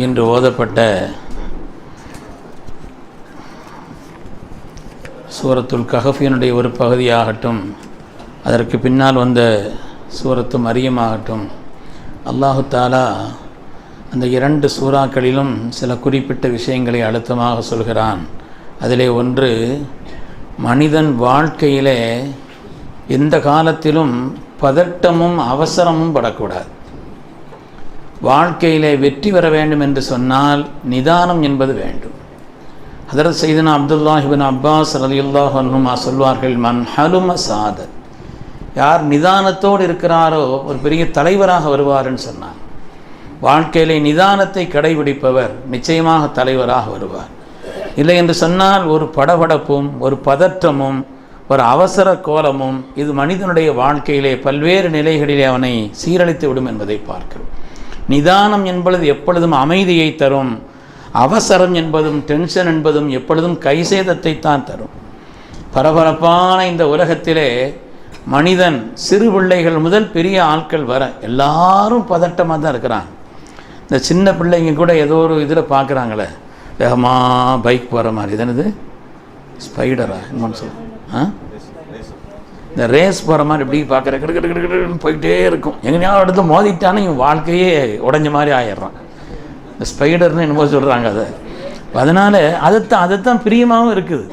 இன்று ஓதப்பட்ட சூரத்துல் கஹஃபினுடைய ஒரு பகுதியாகட்டும், அதற்கு பின்னால் வந்த சூரத்து மரியமாகட்டும், அல்லாஹு தாலா அந்த இரண்டு சூறாக்களிலும் சில குறிப்பிட்ட விஷயங்களை அழுத்தமாக சொல்கிறான். அதிலே ஒன்று, மனிதன் வாழ்க்கையிலே எந்த காலத்திலும் பதட்டமும் அவசரமும் படக்கூடாது. வாழ்க்கையிலே வெற்றி பெற வேண்டும் என்று சொன்னால் நிதானம் என்பது வேண்டும். ஹதரத் சையதுனா அப்துல்லாஹ் இப்னு அப்பாஸ் ரலியல்லாஹு அன்ஹுமா சொல்வார்கள், மன் ஹலும சாத, யார் நிதானத்தோடு இருக்கிறாரோ ஒரு பெரிய தலைவராக வருவார்னு சொன்னார். வாழ்க்கையிலே நிதானத்தை கடைபிடிப்பவர் நிச்சயமாக தலைவராக வருவார். இல்லை என்று சொன்னால் ஒரு படபடப்பும் ஒரு பதற்றமும் ஒரு அவசர கோலமும் இது மனிதனுடைய வாழ்க்கையிலே பல்வேறு நிலைகளிலே அவனை சீரழித்து விடும் என்பதை பார்க்கிறோம். நிதானம் என்பது எப்பொழுதும் அமைதியை தரும், அவசரம் என்பதும் டென்ஷன் என்பதும் எப்பொழுதும் கைசேதத்தை தான் தரும். பரபரப்பான இந்த உலகத்திலே மனிதன் சிறு பிள்ளைகள் முதல் பெரிய ஆட்கள் வர எல்லாரும் பதட்டமாக தான் இருக்கிறாங்க. இந்த சின்ன பிள்ளைங்க கூட ஏதோ ஒரு இதில் பார்க்குறாங்களே, வேகமாக பைக் போகிற மாதிரி, இதனது ஸ்பைடரா என்னன்னு சொல்லுவோம், இந்த ரேஸ் போகிற மாதிரி இப்படி பார்க்குற கிடுக்கிட்டு போயிட்டே இருக்கும். எங்கேயாவது எடுத்து மோதிட்டானே இவன் வாழ்க்கையே உடஞ்ச மாதிரி ஆயிடுறான். இந்த ஸ்பைடர்னு என்னமோ சொல்கிறாங்க. அதனால் அதைத்தான் பிரியமாகவும் இருக்குது.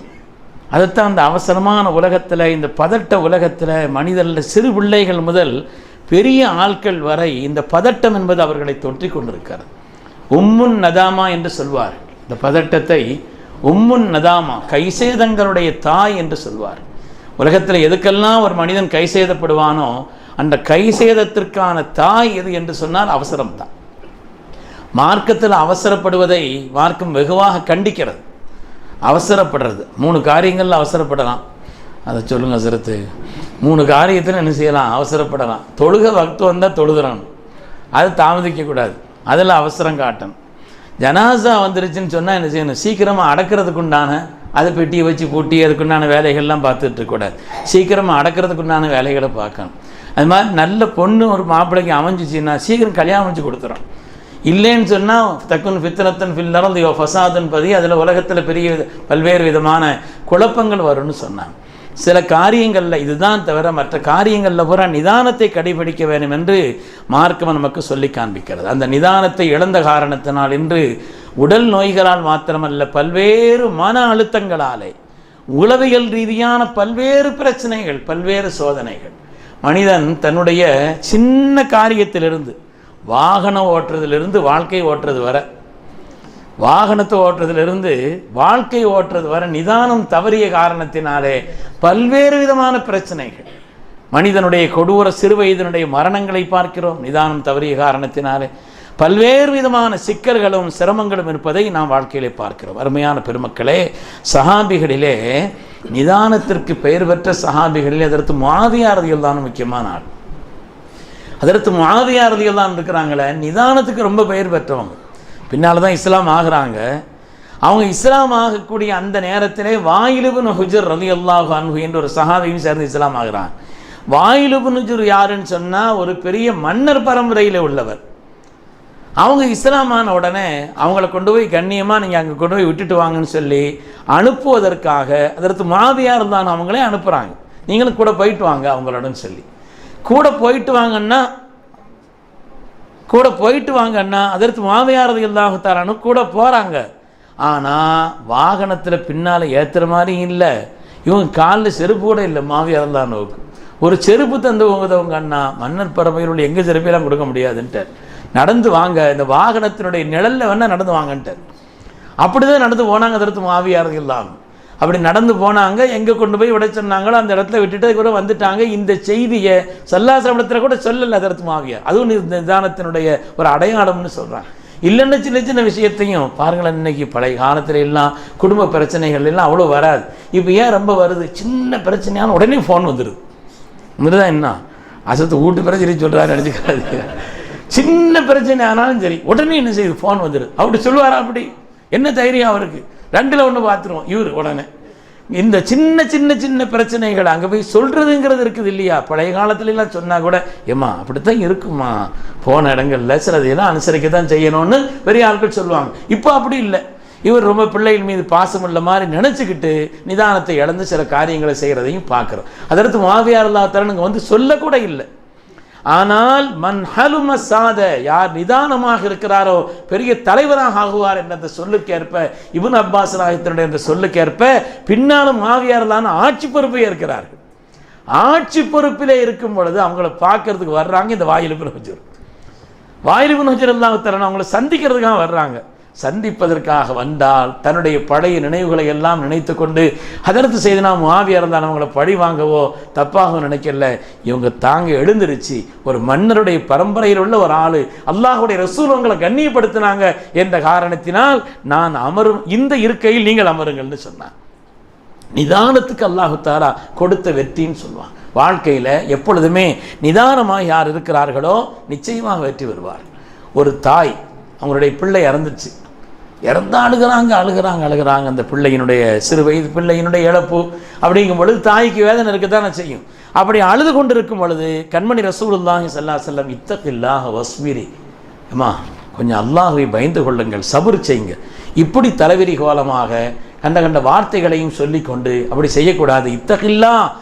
அதைத்தான் அந்த அவசரமான உலகத்தில், இந்த பதட்ட உலகத்தில் மனிதர்கள் சிறு பிள்ளைகள் முதல் பெரிய ஆட்கள் வரை இந்த பதட்டம் என்பது அவர்களை தொற்றி கொண்டிருக்கிறது. உம்முன் நதாமா என்று சொல்வார். இந்த பதட்டத்தை உம்முன் நதாமா, கைசேதங்களுடைய தாய் என்று சொல்வார். உலகத்தில் எதுக்கெல்லாம் ஒரு மனிதன் கைசேதப்படுவானோ அந்த கைசேதத்திற்கான தாய் எது என்று சொன்னால் அவசரம்தான். மார்க்கத்தில் அவசரப்படுவதை மார்க்கம் வெகுவாக கண்டிக்கிறது. அவசரப்படுறது 3 காரியங்களில் அவசரப்படலாம். அதை சொல்லுங்கள் சிறுத்து. 3 காரியத்தில் என்ன செய்யலாம்? அவசரப்படலாம். தொழுக வக்து வந்தால் தொழுதுறான், அது தாமதிக்கக்கூடாது, அதில் அவசரம் காட்டணும். ஜனாசா வந்துருச்சுன்னு சொன்னால் என்ன செய்யணும்? சீக்கிரமாக அடக்கிறதுக்கு உண்டான, அதை பெட்டியை வச்சு பூட்டி அதுக்குண்டான வேலைகள்லாம் பார்த்துட்டு இருக்கக்கூடாது. சீக்கிரமாக அடக்கிறதுக்குண்டான வேலைகளை பார்க்கணும். அது மாதிரி நல்ல பொண்ணு ஒரு மாப்பிள்ளைக்கு அமைஞ்சிச்சின்னா சீக்கிரம் கல்யாணம் வச்சு கொடுத்துறோம். இல்லைன்னு சொன்னால் தக்குன் ஃபித்னத்தன் ஃபில்லரல் யோ ஃபசாதுன்னு பதி, அதில் உலகத்தில் பெரிய பல்வேறு விதமான குழப்பங்கள் வரும்னு சொன்னாங்க. சில காரியங்களில் இதுதான் தவிர மற்ற காரியங்களில் பூரா நிதானத்தை கடைபிடிக்க வேண்டும் என்று மார்க்கம் நமக்கு சொல்லி காண்பிக்கிறது. அந்த நிதானத்தை இழந்த காரணத்தினால் இன்று உடல் நோய்களால் மாத்திரமல்ல, பல்வேறு மன அழுத்தங்களாலே, உளவியல் ரீதியான பல்வேறு பிரச்சனைகள், பல்வேறு சோதனைகள், மனிதன் தன்னுடைய சின்ன காரியத்திலிருந்து, வாகனம் ஓட்டுறதிலிருந்து வாழ்க்கை ஓட்டுறது வர, வாகனத்தை ஓட்டுறதிலிருந்து வாழ்க்கை ஓட்டுறது வர நிதானம் தவறிய காரணத்தினாலே பல்வேறு விதமான பிரச்சனைகள், மனிதனுடைய கொடூர சிறு வயதினுடைய மரணங்களை பார்க்கிறோம். நிதானம் தவறிய காரணத்தினாலே பல்வேறு விதமான சிக்கல்களும் சிரமங்களும் இருப்பதை நாம் வாழ்க்கையிலே பார்க்கிறோம். அருமையான பெருமக்களே, சஹாபிகளிலே நிதானத்திற்கு பெயர் பெற்ற சஹாபிகளிலே அதற்கு முஆவியா ரலியல்லாஹு அன்ஹு முக்கியமான ஆள். அதற்கு முஆவியா ரலியல்லாஹு அன்ஹு இருக்கிறாங்களே, நிதானத்துக்கு ரொம்ப பெயர் பெற்றவங்க. பின்னால் தான் இஸ்லாம் ஆகிறாங்க. அவங்க இஸ்லாம் ஆகக்கூடிய அந்த நேரத்திலே வாயில் இப்னு ஹுஜர் ரலியல்லாஹு அன்ஹு என்ற ஒரு சஹாபியும் சேர்ந்து இஸ்லாம் ஆகிறாங்க. வாயில் இப்னு ஹுஜர் யாருன்னு சொன்னால் ஒரு பெரிய மன்னர் பரம்பரையில் உள்ளவர். அவங்க இஸ்லாமான உடனே அவங்கள கொண்டு போய் கண்ணியமாக நீங்கள் அங்கே கொண்டு போய் விட்டுட்டு வாங்கன்னு சொல்லி அனுப்புவதற்காக அதற்கு முஆவியா இருந்தான் அவங்களே அனுப்புகிறாங்க. நீங்களும் கூட போயிட்டு வாங்க அவங்களோடன்னு சொல்லி கூட போயிட்டு வாங்கன்னா அதற்கு முஆவியா ரலியல்லாஹு தஆலா கூட போகிறாங்க. ஆனால் வாகனத்தில் பின்னால் ஏற்றுற மாதிரி இல்லை, இவங்க காலில் செருப்பு கூட இல்லை. முஆவியா ரலியல்லாஹு அன்ஹுவுக்கு ஒரு செருப்பு தந்து உங்கதவங்க அண்ணா, மன்னர் பரம்பரையில் எங்கே செருப்பெல்லாம் கொடுக்க முடியாதுன்ட்டு நடந்து வாங்க, இந்த வாகனத்தினுடைய நிழலில் வேணால் நடந்து வாங்கன்ட்டு அப்படி தான் நடந்து போனாங்க. அதற்கு முஆவியா ரலியல்லாஹு அன்ஹு அப்படி நடந்து போனாங்க. எங்கே கொண்டு போய் விட சொன்னாங்களோ அந்த இடத்துல விட்டுட்டு கூட வந்துட்டாங்க. இந்த செய்தியை சல்லாசலத்தில் கூட சொல்லலை அதற்கு முஆவியா. அதுவும் நிதானத்தினுடைய ஒரு அடையாளம்னு சொல்கிறாங்க. இல்லைன்னு சின்ன சின்ன விஷயத்தையும் பாருங்களேன். இன்றைக்கி பழைய காலத்தில் எல்லாம் குடும்ப பிரச்சனைகள் எல்லாம் அவ்வளோ வராது. இப்போ ஏன் ரொம்ப வருது? சின்ன பிரச்சனையான உடனே ஃபோன் வந்துடுது. இதுதான் என்ன அசத்து வீட்டு பிரச்சனை சொல்கிறாரு நினச்சிக்கிறாரு. சின்ன பிரச்சனை ஆனாலும் சரி உடனே என்ன செய்யுது? ஃபோன் வந்துடுது. அப்படி சொல்லுவாரா? அப்படி என்ன தைரியம் அவருக்கு? 2ல் 1 பார்த்துருவோம் இவர். உடனே இந்த சின்ன சின்ன சின்ன பிரச்சனைகள் அங்கே போய் சொல்கிறதுங்கிறது இருக்குது இல்லையா? பழைய காலத்துலலாம் சொன்னால் கூட ஏம்மா அப்படித்தான் இருக்குமா, போன இடங்களில் சிலதையெல்லாம் அனுசரிக்க தான் செய்யணும்னு பெரிய ஆட்கள் சொல்லுவாங்க. இப்போ அப்படி இல்லை. இவர் ரொம்ப பிள்ளைகள் மீது பாசம் உள்ள மாதிரி நினச்சிக்கிட்டு நிதானத்தை இழந்து சில காரியங்களை செய்கிறதையும் பார்க்குறோம். அதற்கு முஆவியா ரலியல்லாஹு தஆலா வந்து சொல்லக்கூட இல்லை. ஆனால் மன் ஹலும சாத, யார் நிதானமாக இருக்கிறாரோ பெரிய தலைவராக ஆகுவார் என்ற அந்த சொல்லுக்கேற்ப, இப்னு அப்பாஸ் ராயத்தினுடைய அந்த சொல்லுக்கேற்ப பின்னாலும் முஆவியா ரலியல்லாஹு ஆட்சி பொறுப்பை இருக்கிறார்கள். ஆட்சி பொறுப்பிலே இருக்கும் பொழுது அவங்கள பார்க்கறதுக்கு வர்றாங்க. இந்த வாயில் இப்னு ஹுஜர் ரலியல்லாஹு தஆலா அவங்கள சந்திக்கிறதுக்காக வர்றாங்க. சந்திப்பதற்காக வந்தால் தன்னுடைய பழைய நினைவுகளை எல்லாம் நினைத்து கொண்டு ஹதரத் செய்தனா முஆவியா இருந்தால் அவங்கள பழி வாங்கவோ தப்பாக நினைக்கல. இவங்க தாங்க எழுந்திருச்சு ஒரு மன்னருடைய பரம்பரையில் உள்ள ஒரு ஆளு, அல்லாஹ்வுடைய ரசூல் உங்களை கண்ணியப்படுத்தினாங்க என்ற காரணத்தினால் நான் அமரும் இந்த இருக்கையில் நீங்கள் அமருங்கள்னு சொன்னான். நிதானத்துக்கு அல்லாஹு தஆலா கொடுத்த வெற்றின்னு சொல்லுவான். வாழ்க்கையில் எப்பொழுதுமே நிதானமாக யார் இருக்கிறார்களோ நிச்சயமாக வெற்றி பெறுவார். ஒரு தாய் அவங்களுடைய பிள்ளை இறந்துச்சு, இறந்தா அழுகிறாங்க. அந்த பிள்ளையினுடைய சிறு வயது பிள்ளையினுடைய இழப்பு அப்படிங்கும் பொழுது தாய்க்கு வேதனை இருக்கத்தானே செய்யும். அப்படி அழுது கொண்டு இருக்கும் பொழுது கண்மணி ரசூலுல்லாஹி ஸல்லல்லாஹு அலைஹி வஸல்லம் இத்தகில்லாஹ வஸ்பிரி, அம்மா கொஞ்சம் அல்லாஹ்வை பயந்து கொள்ளுங்கள், சபுர் செய்யுங்க. இப்படி தலைவிரி கோலமாக கண்ட வார்த்தைகளையும் சொல்லிக்கொண்டு அப்படி செய்யக்கூடாது. இத்தகில்லா,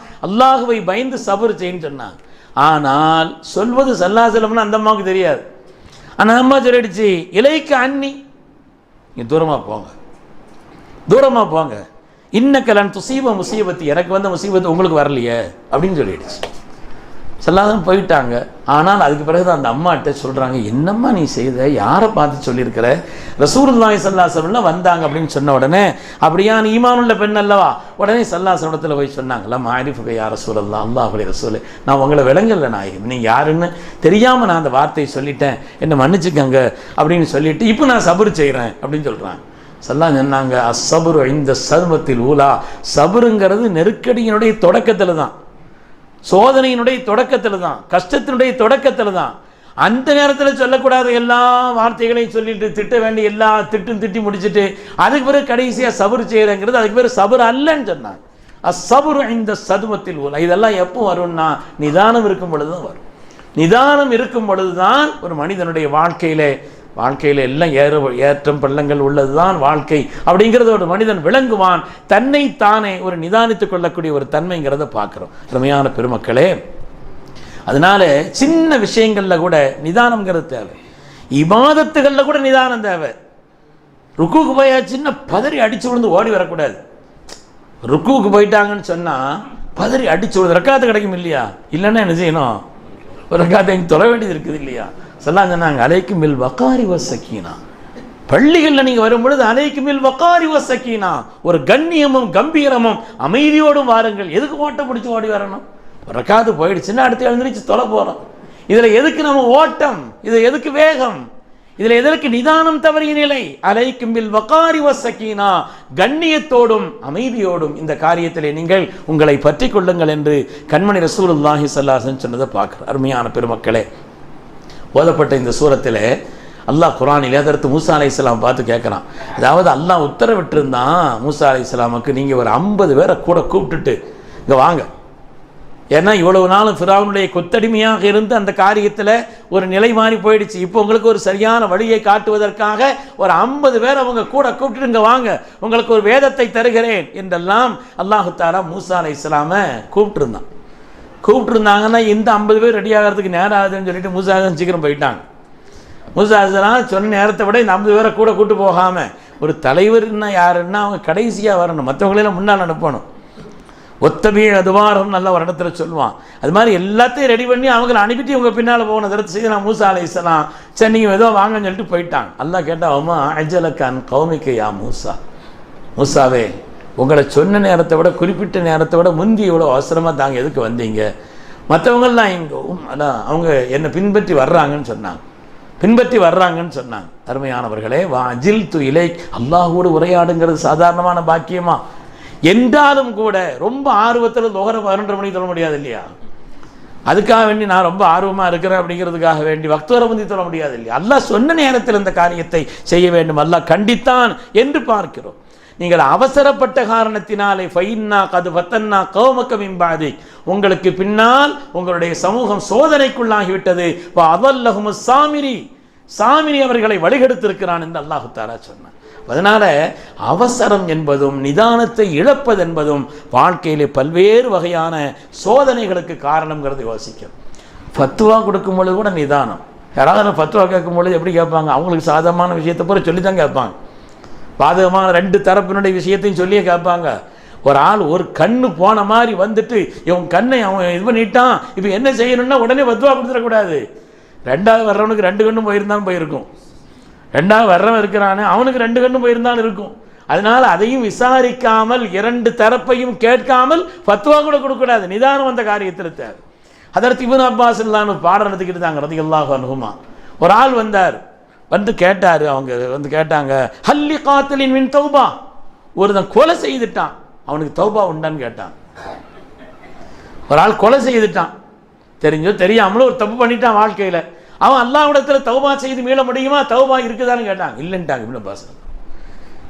அல்லாஹ்வை பயந்து சபுர் செய்யுன்னு சொன்னாங்க. ஆனால் சொல்வது ஸல்லல்லாஹு அலைஹி வஸல்லம் அந்த அம்மாவுக்கு தெரியாது. ஆனால் அம்மா சொல்லிடுச்சு, இலைக்கு அன்னி, நீ தூரமாக போங்க, இன்னக்கலன் துசீப முசீபத்து, எனக்கு வந்த முசீபத்து உங்களுக்கு வரலையே அப்படின்னு சொல்லிடுச்சு. சொல்லாதான் போயிட்டாங்க. ஆனால் அதுக்கு பிறகு அந்த அம்மாட்ட சொல்கிறாங்க, என்னம்மா நீ செய்த, யாரை பார்த்து சொல்லியிருக்கிற? ரசூலுல்லாஹி ஸல்லல்லாஹு அலைஹி வஸல்லம் வந்தாங்க அப்படின்னு சொன்ன உடனே, அப்படியா நீ ஈமானுள்ள பெண் அல்லவா? உடனே ஸல்லல்லாஹு அலைஹி வஸல்லம் போய் சொன்னாங்களா, மாரிஃபுக யா ரசூலல்லாஹ், அல்லாஹ்வுடைய ரசூலே, நான் உங்களை விளங்கல நாயகம், நீ யாருன்னு தெரியாமல் நான் அந்த வார்த்தையை சொல்லிட்டேன், என்னை மன்னிச்சுக்கங்க அப்படின்னு சொல்லிட்டு இப்போ நான் சபுர் செய்கிறேன் அப்படின்னு சொல்கிறாங்க. ஸல்லல்லாஹு சொன்னாங்க, அஸ்ஸபுரு இந்த சதுமத்தில் ஊலா, சபுருங்கிறது நெருக்கடியினுடைய தொடக்கத்தில் தான், சோதனையினுடைய தொடக்கத்தில் தான், கஷ்டத்தினுடைய தொடக்கத்தில் தான். அந்த நேரத்தில் சொல்லக்கூடாது எல்லா வார்த்தைகளையும் சொல்லிட்டு திட்ட வேண்டிய எல்லா திட்டி முடிச்சுட்டு அதுக்கு பிறகு கடைசியாக சபுர் செய்கிறேங்கிறது அதுக்கு பேர் சபுர் அல்லன்னு சொன்னாங்க. அஸ்ஸபுரு இந்த சதுமத்தில் ஊலா, இதெல்லாம் எப்போ வரும்னா நிதானம் இருக்கும் பொழுது தான் வரும். நிதானம் இருக்கும் பொழுது தான் ஒரு மனிதனுடைய வாழ்க்கையில் எல்லாம் ஏற்றம் பள்ளங்கள் உள்ளது தான் வாழ்க்கை அப்படிங்கிறத ஒரு மனிதன் விளங்குவான். தன்னை தானே ஒரு நிதானித்துக் கொள்ளக்கூடிய ஒரு தன்மைங்கிறத பார்க்குறோம். அருமையான பெருமக்களே, அதனால சின்ன விஷயங்களில் கூட நிதானம்ங்கிறது தேவை. இபாதத்துகளில் கூட நிதானம் தேவை. ருக்குவுக்கு போயாச்சுன்னா பதறி அடிச்சு விழுந்து ஓடி வரக்கூடாது. ருக்குவுக்கு போயிட்டாங்கன்னு சொன்னால் பதறி அடிச்சு விழுந்து ரக்காத்து கிடைக்கும் இல்லையா? இல்லைன்னா என்ன செய்யணும்? ஒரு ரக்காத்தை இங்கே தொலை வேண்டியது இருக்குது இல்லையா? சொல்லாங்க சொன்னாங்க, அலைக்கும் மில் வக்காரி வ சக்கீனா, பள்ளிகளில் நீங்கள் வரும்பொழுது அலைக்கும் மில் வக்காரி வ சக்கீனா, ஒரு கண்ணியமும் கம்பீரமும் அமைதியோடும் வாருங்கள். எதுக்கு ஓட்டம் பிடிச்சி ஓடி வரணும்? ரக்காத்து போயிடுச்சுன்னா அடுத்து எழுந்திரிச்சு தொலை போகிறோம். இதில் எதுக்கு நம்ம ஓட்டம்? இதில் எதுக்கு வேகம்? இதில் எதற்கு நிதானம் தவறிய நிலை? அலைக்கும் பில் வக்காரி வ சக்கீனா, கண்ணியத்தோடும் அமைதியோடும் இந்த காரியத்திலே நீங்கள் உங்களை பற்றி கொள்ளுங்கள் என்று கண்மணி ரசூலுல்லாஹி ஸல்லல்லாஹு அலைஹி வஸல்லம் சொன்னதை பார்க்குறோம். அருமையான பெருமக்களே, ஓதப்பட்ட இந்த சூரத்தில் அல்லாஹ் குர்ஆனில் அதற்கு மூசா அலைஹிஸ்ஸலாம் பார்த்து கேட்குறான். அதாவது அல்லாஹ் உத்தரவிட்டிருந்தான் மூசா அலைஹிஸ்ஸலாமுக்கு, நீங்கள் ஒரு 50 பேரை கூட கூப்பிட்டுட்டு இங்கே வாங்க. ஏன்னா இவ்வளவு நாளும் ஃபிரௌனுடைய கொத்தடிமையாக இருந்து அந்த காரியத்தில் ஒரு நிலை மாறி போயிடுச்சு. இப்போ உங்களுக்கு ஒரு சரியான வழியை காட்டுவதற்காக ஒரு 50 பேர் அவங்க கூட கூப்பிட்டு இங்கே வாங்க, உங்களுக்கு ஒரு வேதத்தை தருகிறேன் என்றெல்லாம் அல்லாஹு தஆலா மூசா அலைஹிஸ்ஸலாமை கூப்பிட்டுருந்தாங்கன்னா இந்த 50 பேர் ரெடி ஆகிறதுக்கு நேரம் ஆகுதுன்னு சொல்லிட்டு மூசா சீக்கிரம் போயிட்டாங்க. மூசா அலைஹிஸ்ஸலாம் சொன்ன நேரத்தை விட இந்த 50 பேரை கூட கூட்டு போகாமல், ஒரு தலைவர்னா யாருன்னா அவங்க கடைசியாக வரணும், மற்றவங்களெல்லாம் முன்னால் அனுப்பணும். ஒத்தபி அதுவாரம் நல்ல ஒரு இடத்துல சொல்லுவான். அது மாதிரி எல்லாத்தையும் ரெடி பண்ணி அவங்களை அனுப்பிட்டு இவங்க பின்னால் போகணும். அதற்கு செய்து நான் மூசா அலைஹிஸ்ஸலாம் சரி நீங்கள் ஏதோ வாங்கன்னு சொல்லிட்டு போயிட்டாங்க. அல்லாஹ் கேட்டால், அம்மா அஜலக்கான் கௌமிக்கு யா மூசா, மூசாவே உங்களை சொன்ன நேரத்தை விட குறிப்பிட்ட நேரத்தை விட முந்தி இவ்வளோ அவசரமாக தாங்க எதுக்கு வந்தீங்க? மற்றவங்கள்லாம் இங்கே அதான் அவங்க என்னை பின்பற்றி வர்றாங்கன்னு சொன்னாங்க. அருமையானவர்களே, வா அஜில் து இலை, அல்லாஹோடு உரையாடுங்கிறது சாதாரணமான பாக்கியமா? என்றாலும் கூட ரொம்ப ஆர்வத்தில் லோகர 12 மணிக்கு சொல்ல முடியாது இல்லையா? அதுக்காக வேண்டி நான் ரொம்ப ஆர்வமாக இருக்கிறேன் அப்படிங்கிறதுக்காக வேண்டி வக்துவரை முந்தி சொல்ல முடியாது இல்லையா? அல்லாஹ் சொன்ன நேரத்தில் இந்த காரியத்தை செய்ய வேண்டும், அல்லாஹ் கண்டித்தான் என்று பார்க்கிறோம். நீங்கள் அவசரப்பட்ட காரணத்தினாலே ஃபைன்னா கது ஃபத்தன்னா கௌமக மின் பாதி, உங்களுக்கு பின்னால் உங்களுடைய சமூகம் சோதனைக்குள்ளாகிவிட்டது. அதல்லஹுமுஸ் சாமிரி, சாமிரி அவர்களை வழிகெடுத்திருக்கிறான் என்று அல்லாஹு தஆலா சொன்னான். அதனால அவசரம் என்பதும் நிதானத்தை இழப்பது என்பதும் வாழ்க்கையிலே பல்வேறு வகையான சோதனைகளுக்கு காரணம்ங்கிறது யோசிக்கும். ஃபத்வா கொடுக்கும் பொழுது கூட நிதானம். யாராவது ஃபத்வா கேட்கும் பொழுது எப்படி கேட்பாங்க? அவங்களுக்கு சாதகமான விஷயத்தை பூரா சொல்லி தான் கேட்பாங்க. பாதகமான ரெண்டு தரப்பினுடைய விஷயத்தையும் சொல்லியே கேட்பாங்க. ஒரு ஆள் ஒரு கண்ணு போன மாதிரி வந்துட்டு இவன் கண்ணை அவன் இது பண்ணிட்டான், இப்போ என்ன செய்யணும்னா உடனே ஃபத்வா கொடுத்துடக்கூடாது. ரெண்டாவது வர்றவனுக்கு ரெண்டு கண்ணும் போயிருந்தாலும் போயிருக்கும், ரெண்டாவது வர்றவன் இருக்கிறானே அவனுக்கு ரெண்டு கண்ணும் போயிருந்தாலும் இருக்கும். அதனால் அதையும் விசாரிக்காமல் இரண்டு தரப்பையும் கேட்காமல் ஃபத்வா கூட கொடுக்கக்கூடாது. நிதானம் அந்த காரியத்தில் தேவை. அதற்கு இப்னு அப்பாஸ் பாடம் நடத்திக்கிட்டு தாங்க ரலியல்லாஹு அன்ஹுமா. ஒரு ஆள் வந்தார், வந்து கேட்டார், அவங்க வந்து கேட்டாங்க, ஹல்லி காத்திலின் மின் தௌபா, ஒருத்தன் கொலை செய்துட்டான், அவனுக்கு தௌபா உண்டான்னு கேட்டான். ஒரு ஆள் கொலை செய்துட்டான், தெரிஞ்சோ தெரியாமலும் ஒரு தப்பு பண்ணிட்டான் வாழ்க்கையில், அவன் அல்லாஹ்விடத்தில் தௌபா செய்து மீள முடியுமா, தௌபா இருக்குதான்னு கேட்டாங்க. இல்லைன்ட்டாங்க இப்னு அப்பாஸ்,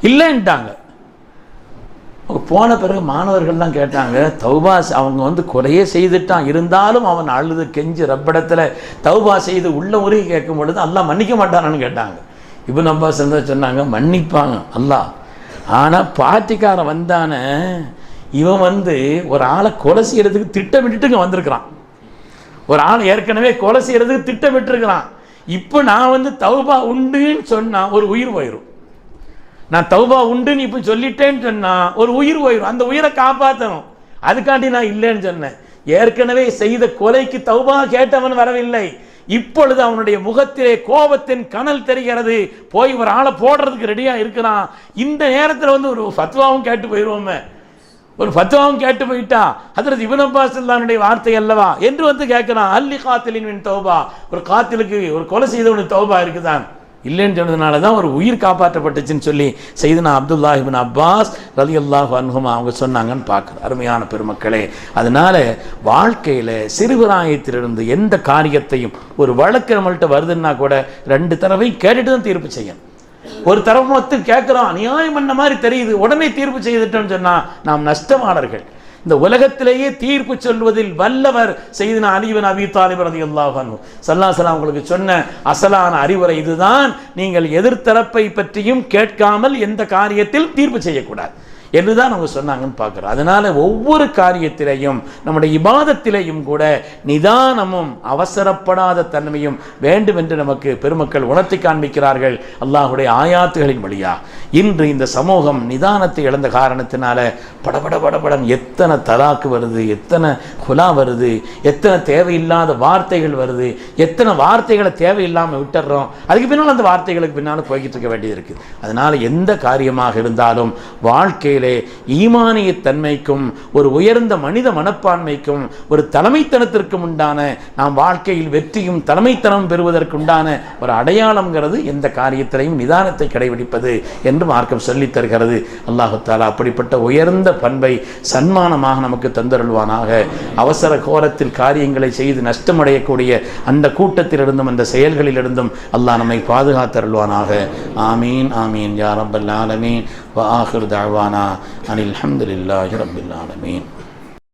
இல்லைன்ட்டாங்க. போன பிறகு மாணவர்கள்லாம் கேட்டாங்க, தௌபா அவங்க வந்து கொலையே செய்துட்டான், இருந்தாலும் அவன் அழுது கெஞ்சி ரப்பிடத்தில் தௌபா செய்து உள்ள உருகி கேட்கும் பொழுது அல்லாஹ் மன்னிக்க மாட்டானான்னு கேட்டாங்க. இப்னு அப்பாஸ் சொன்னாங்க, மன்னிப்பாங்க அல்லாஹ், ஆனால் பாட்டிக்காரன் வந்தானே இவன் வந்து ஒரு ஆளை கொலை செய்யறதுக்கு திட்டமிட்டுங்க வந்திருக்கிறான், ஒரு ஆள் ஏற்கனவே கொலை செய்யறதுக்கு திட்டமிட்டுருக்கிறான். இப்போ நான் வந்து தௌபா உண்டுன்னு சொன்னால் ஒரு உயிர் போயிடும், நான் தௌபா உண்டுன்னு இப்போ சொல்லிட்டேன்னு சொன்னால் ஒரு உயிர் போயிடும், அந்த உயிரை காப்பாற்றணும், அதுக்காண்டி நான் இல்லைன்னு சொன்னேன். ஏற்கனவே செய்த கொலைக்கு தௌபா கேட்டவன் வரவில்லை, இப்பொழுது அவனுடைய முகத்திலே கோபத்தின் கனல் தெரிகிறது, போய் ஒரு ஆளை போடுறதுக்கு ரெடியாக இருக்கிறான். இந்த நேரத்தில் வந்து ஒரு ஃபத்வாவும் கேட்டு போயிடுவோமே, ஒரு ஃபத்வாவும் கேட்டு போயிட்டா ஹஜ்ரத் இப்னு அப்பாஸ் வார்த்தை அல்லவா என்று வந்து கேட்கிறான், அல்லி காத்திலின் மின் தௌபா, ஒரு காத்திலுக்கு ஒரு கொலை செய்தவனுக்கு தௌபா இருக்குதான், இல்லைன்னு சொன்னதுனால தான் ஒரு உயிர் காப்பாற்றப்பட்டுச்சுன்னு சொல்லி சையதுனா அப்துல்லாஹ் இப்னு அப்பாஸ் ரலியல்லாஹு அன்ஹுமா அவங்க சொன்னாங்கன்னு பார்க்குறோம். அருமையான பெருமக்களே, அதனால வாழ்க்கையில் சிறுபிராயத்திலிருந்து எந்த காரியத்தையும் ஒரு வழக்கு நம்மள்கிட்ட வருதுன்னா கூட ரெண்டு தடவை கேட்டுட்டு தான் தீர்ப்பு செய்யணும். ஒரு தரப்பு மட்டும் கேட்குறோம், நியாயம் பண்ண மாதிரி தெரியுது, உடனே தீர்ப்பு செய்துட்டோம்னு சொன்னால் நாம் நஷ்டமானவர்கள். இந்த உலகத்திலேயே தீர்ப்பு சொல்வதில் வல்லவர் சையதுனா அலி இப்னு அபீ தாலிப் ரலியல்லாஹு அன்ஹு ஸல்லல்லாஹு அலைஹி வஸல்லம் உங்களுக்கு சொன்ன அசலான அறிவுரை இதுதான், நீங்கள் எதிர்த்தரப்பை பற்றியும் கேட்காமல் எந்த காரியத்தில் தீர்ப்பு செய்யக்கூடாது என்றுதான் அவங்க சொன்னாங்கன்னு பார்க்குறோம். அதனால ஒவ்வொரு காரியத்திலையும் நம்முடைய இபாதத்திலையும் கூட நிதானமும் அவசரப்படாத தன்மையும் வேண்டும் என்று நமக்கு பெருமக்கள் உணர்த்தி காண்பிக்கிறார்கள் அல்லாஹுடைய ஆயாத்துகளின் வழியா. இன்று இந்த சமூகம் நிதானத்தை இழந்த காரணத்தினால படபட படபடம் எத்தனை தலாக்கு வருது, எத்தனை குலா வருது, எத்தனை தேவையில்லாத வார்த்தைகள் வருது, எத்தனை வார்த்தைகளை தேவையில்லாமல் விட்டுடுறோம், அதுக்கு பின்னால் அந்த வார்த்தைகளுக்கு பின்னால் போய்கிட்டு இருக்க வேண்டியது இருக்குது. அதனால் எந்த காரியமாக இருந்தாலும் வாழ்க்கையில் ஈமானிய தன்மைக்கும் ஒரு உயர்ந்த மனித மனப்பான்மைக்கும் ஒரு தலைமைத்தனத்திற்கும் உண்டான நாம் வாழ்க்கையில் வெற்றியும் தலைமைத்தனம் பெறுவதற்குண்டான ஒரு அடையாளம்ங்கிறது எந்த காரியத்திலையும் நிதானத்தை கடைபிடிப்பது என்று மார்க்கம் சொல்லித் தருகிறது. அல்லாஹு தஆலா அப்படிப்பட்ட உயர்ந்த பண்பை சன்மானமாக நமக்கு தந்தருள்வானாக. அவசர கோரத்தில் காரியங்களை செய்து நஷ்டமடையக்கூடிய அந்த கூட்டத்திலிருந்தும் அந்த செயல்களிலிருந்தும் அல்லாஹ் நம்மை பாதுகாத்தருள்வானாக. ஆமீன் ஆமீன் யா ரப்பல் ஆலமீன். வ ஆகிர் தஅவானா அனில் ஹம்துலில்லாஹி ரப்பில் ஆலமீன்.